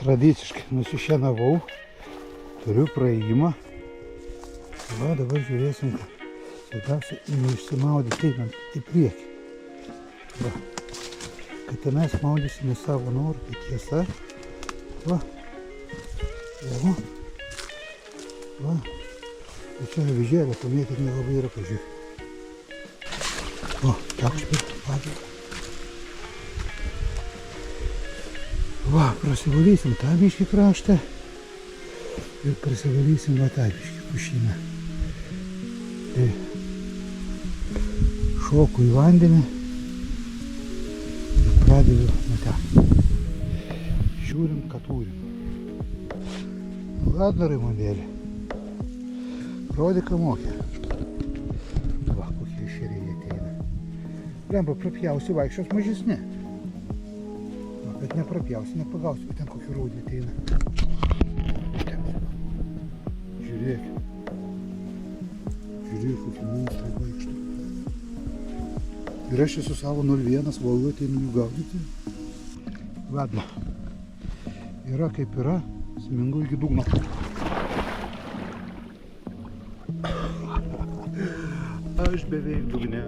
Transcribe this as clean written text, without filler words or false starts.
Tradiciškai nusišienavau, turiu praėjimą. Va, dabar žiūrėsim, kad svarbiausia neišsimaudyti einant į priekį. Va, kad tenais maudysime savo norų, tai tiesa. Va, jau. Va, tai čia avižėlė, pamėkit, nelabai yra pažiūrė. O, tak špirtų padėjo. Va, prasivalysim tą biškį kraštą ir prasivalysim va tą biškį pušyną. Tai šoku į vandenį ir pradedu nuo ten. Žiūrim, ką turim. Ladno, Raimondėlė. Rodyk, ką mokė. Va, kokie ešeriai ateina. Lemba, prapjausi vaikščios mažesni. Bet neprapjausi, nepagausi, bet ten kokį raudį ateina. Žiūrėk. Žiūrėk, kokį monstrą vaikšto. Ir aš esu savo 01 valų ateinu jų gaudyti. Vadno. Yra kaip yra, smingu iki dugno. Aš beveik dugne.